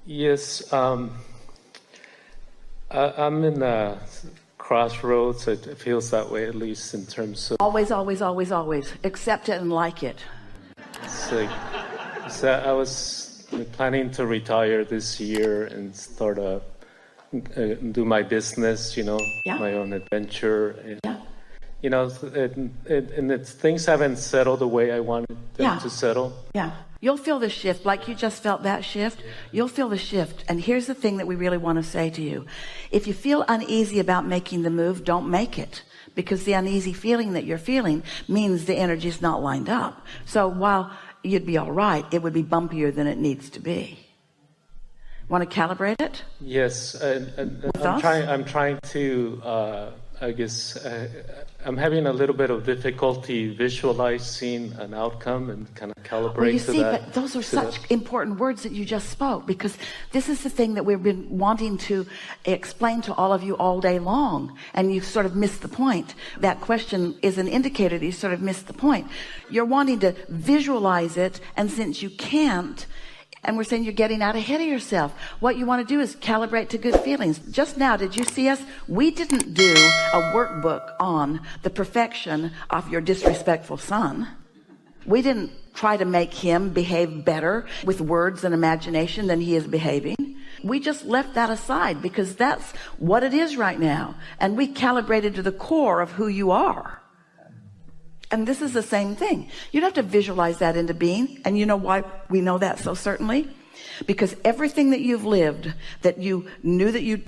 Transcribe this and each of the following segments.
Yes, I'm in a crossroads. It feels that way, at least in terms of Always, always, always, always. Accept it and like it. so I was planning to retire this year and start do my business, Yeah. my own adventure. And, Yeah. things haven't settled the way I wanted them to settle. Yeah. You'll feel the shift like you just felt that shift. You'll feel the shift. And here's the thing that we really want to say to you. If you feel uneasy about making the move, don't make it, because the uneasy feeling that you're feeling means the energy is not lined up. So while you'd be all right, it would be bumpier than it needs to be. Want to calibrate it? Yes. I'm trying to, I guess, I'm having a little bit of difficulty visualizing an outcome and kind of calibrate well, you to see, that. But those are such important words that you just spoke, because this is the thing that we've been wanting to explain to all of you all day long, and you've sort of missed the point. That question is an indicator that you sort of missed the point. You're wanting to visualize it, and since you can't, and we're saying you're getting out ahead of yourself. What you want to do is calibrate to good feelings. Just now, did you see us? We didn't do a workbook on the perfection of your disrespectful son. We didn't try to make him behave better with words and imagination than he is behaving. We just left that aside because that's what it is right now. And we calibrated to the core of who you are. And this is the same thing. You don't have to visualize that into being. And you know why we know that so certainly? Because everything that you've lived that you knew that you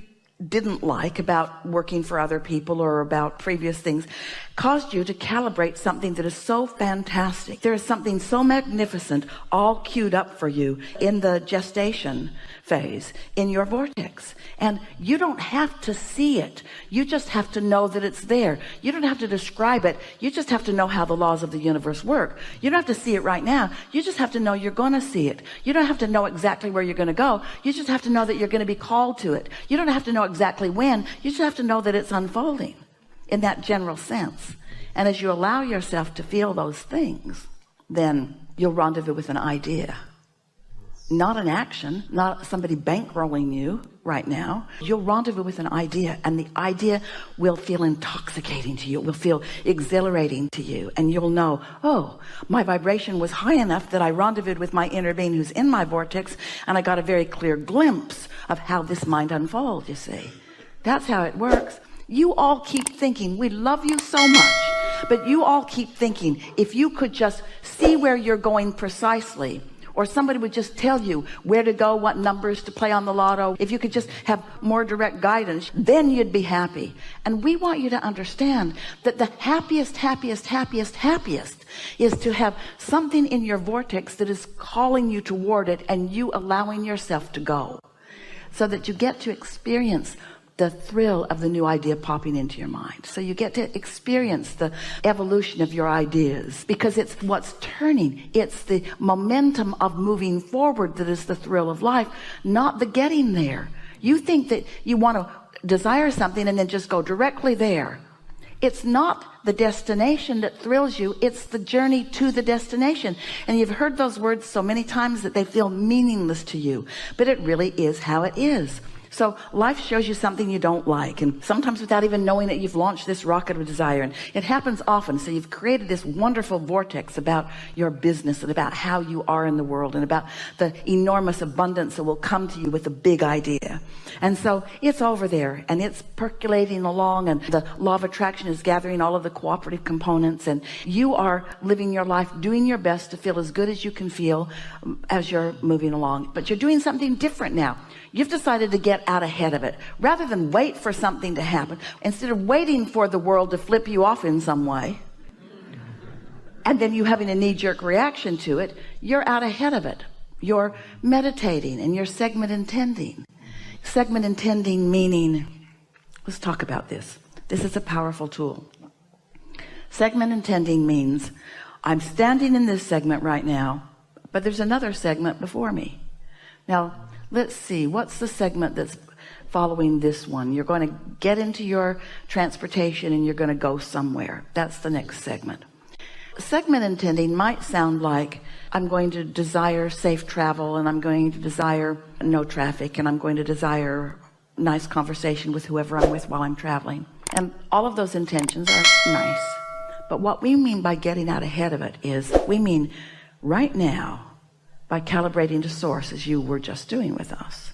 didn't like about working for other people or about previous things caused you to calibrate something that is so fantastic. There is something so magnificent all queued up for you in the gestation phase in your vortex, and you don't have to see it. You just have to know that it's there. You don't have to describe it. You just have to know how the laws of the universe work. You don't have to see it right now. You just have to know you're going to see it. You don't have to know exactly where you're going to go. You just have to know that you're going to be called to it. You don't have to know exactly when. You just have to know that it's unfolding in that general sense. And as you allow yourself to feel those things, then you'll rendezvous with an idea. Not an action, not somebody bankrolling you right now. You'll rendezvous with an idea, and the idea will feel intoxicating to you. It will feel exhilarating to you, and you'll know, oh, my vibration was high enough that I rendezvoused with my inner being who's in my vortex, and I got a very clear glimpse of how this might unfold. You see, that's how it works. You all keep thinking, we love you so much, but you all keep thinking, if you could just see where you're going precisely, or somebody would just tell you where to go, what numbers to play on the lotto, if you could just have more direct guidance, then you'd be happy. And we want you to understand that the happiest is to have something in your vortex that is calling you toward it, and you allowing yourself to go, so that you get to experience the thrill of the new idea popping into your mind. So you get to experience the evolution of your ideas, because it's what's turning. It's the momentum of moving forward that is the thrill of life, not the getting there. You think that you want to desire something and then just go directly there. It's not the destination that thrills you. It's the journey to the destination. And you've heard those words so many times that they feel meaningless to you, but it really is how it is. So life shows you something you don't like, and sometimes without even knowing that you've launched this rocket of desire, and it happens often. So you've created this wonderful vortex about your business and about how you are in the world and about the enormous abundance that will come to you with a big idea. And so it's over there and it's percolating along, and the law of attraction is gathering all of the cooperative components, and you are living your life doing your best to feel as good as you can feel as you're moving along. But you're doing something different now. You've decided to get out ahead of it. Rather than wait for something to happen, instead of waiting for the world to flip you off in some way, and then you having a knee-jerk reaction to it, you're out ahead of it. You're meditating and you're segment intending. Segment intending meaning, let's talk about this. This is a powerful tool. Segment intending means I'm standing in this segment right now, but there's another segment before me. Now, let's see, what's the segment that's following this one? You're going to get into your transportation and you're going to go somewhere. That's the next segment. segment intending might sound like I'm going to desire safe travel, and I'm going to desire no traffic, and I'm going to desire nice conversation with whoever I'm with while I'm traveling. And all of those intentions are nice. But what we mean by getting out ahead of it is we mean right now by calibrating to source, as you were just doing with us.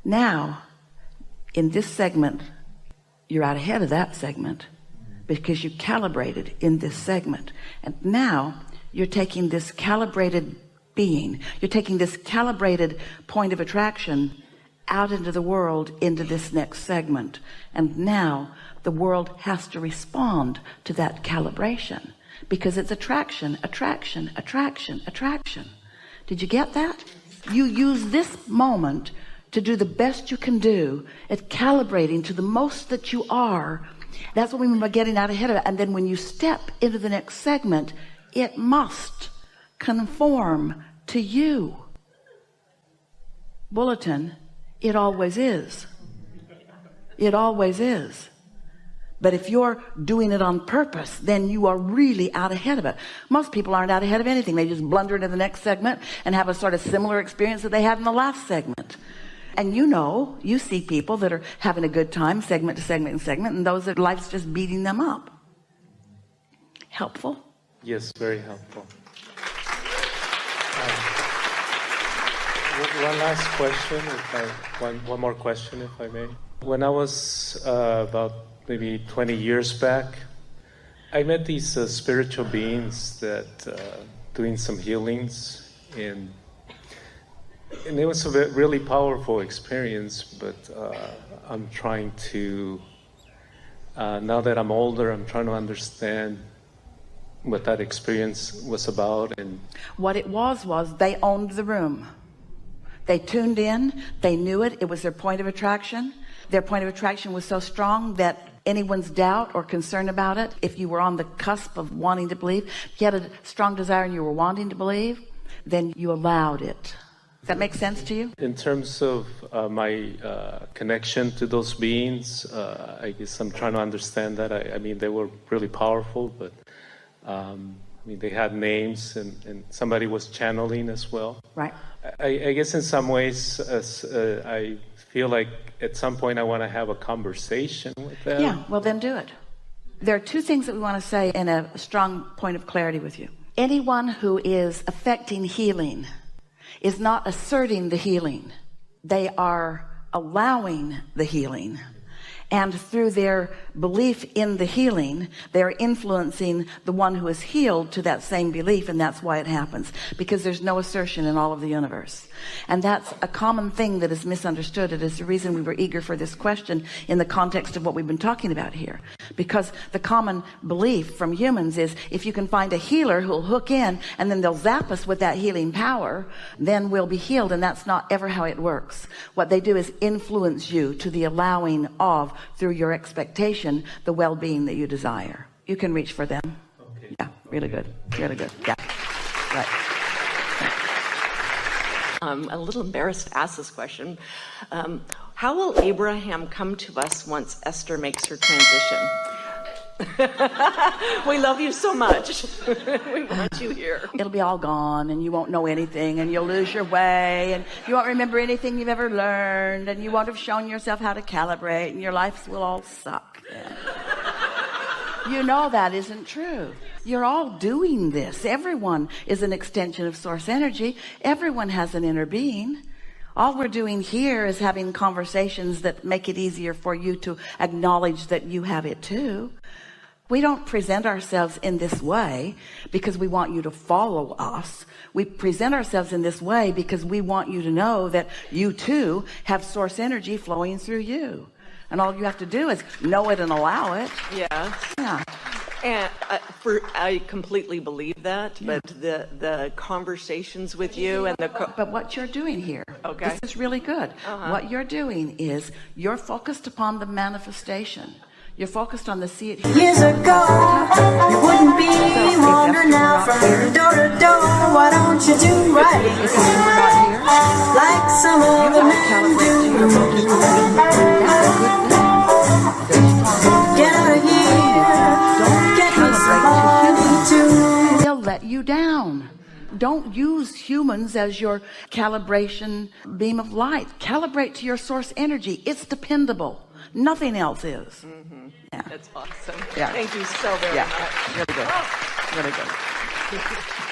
Now, in this segment, you're out ahead of that segment because you calibrated in this segment. And now you're taking this calibrated being, you're taking this calibrated point of attraction out into the world, into this next segment. And now the world has to respond to that calibration because it's attraction, attraction, attraction, attraction. Did you get that? You use this moment to do the best you can do at calibrating to the most that you are. That's what we mean by getting out ahead of it. And then when you step into the next segment, it must conform to you. Bulletin, it always is. It always is. But if you're doing it on purpose, then you are really out ahead of it. Most people aren't out ahead of anything. They just blunder into the next segment and have a sort of similar experience that they had in the last segment. And you see people that are having a good time, segment to segment and segment, and those that life's just beating them up. Helpful? Yes, very helpful. One last question, one more question, if I may. When I was about maybe 20 years back, I met these spiritual beings that doing some healings, and it was a really powerful experience. But I'm trying to, now that I'm older, I'm trying to understand what that experience was about. And what it was they owned the room. They tuned in, they knew it, it was their point of attraction. Their point of attraction was so strong that anyone's doubt or concern about it, if you were on the cusp of wanting to believe, if you had a strong desire and you were wanting to believe, then you allowed it. Does that make sense to you? In terms of my connection to those beings, I guess I'm trying to understand that. I mean, they were really powerful, but I mean, they had names, and somebody was channeling as well. Right. I guess in some ways, I feel like at some point I want to have a conversation with them. Yeah, well then do it. There are two things that we want to say in a strong point of clarity with you. Anyone who is affecting healing is not asserting the healing. They are allowing the healing. And through their belief in the healing, they're influencing the one who is healed to that same belief, and that's why it happens, because there's no assertion in all of the universe. And that's a common thing that is misunderstood. It is the reason we were eager for this question in the context of what we've been talking about here, because the common belief from humans is if you can find a healer who'll hook in and then they'll zap us with that healing power, then we'll be healed. And that's not ever how it works. What they do is influence you to the allowing of, through your expectation, the well-being that you desire. You can reach for them. Okay. Yeah, really good. Really good. Yeah. Right. I'm a little embarrassed to ask this question. How will Abraham come to us once Esther makes her transition? We love you so much. We want you here. It'll be all gone, and you won't know anything, and you'll lose your way, and you won't remember anything you've ever learned, and you won't have shown yourself how to calibrate, and your life will all suck. Yeah. You know that isn't true. You're all doing this. Everyone is an extension of source energy. Everyone has an inner being. All we're doing here is having conversations that make it easier for you to acknowledge that you have it too. We don't present ourselves in this way because we want you to follow us. We present ourselves in this way because we want you to know that you too have source energy flowing through you. And all you have to do is know it and allow it. Yeah. Yeah. And I completely believe that, but the conversations with you and but what you're doing here, okay, this is really good. What you're doing is you're focused upon the manifestation. You're focused on the see it here. Years ago, you wouldn't be wandering now from door to door. Why don't you do right? If you were not here, like some other men do. Get out of here. Get me somebody don't use humans as your calibration beam of light. Calibrate to your source energy. It's dependable. Nothing else is. That's awesome. Yeah. Thank you so very much. Really good. Really good.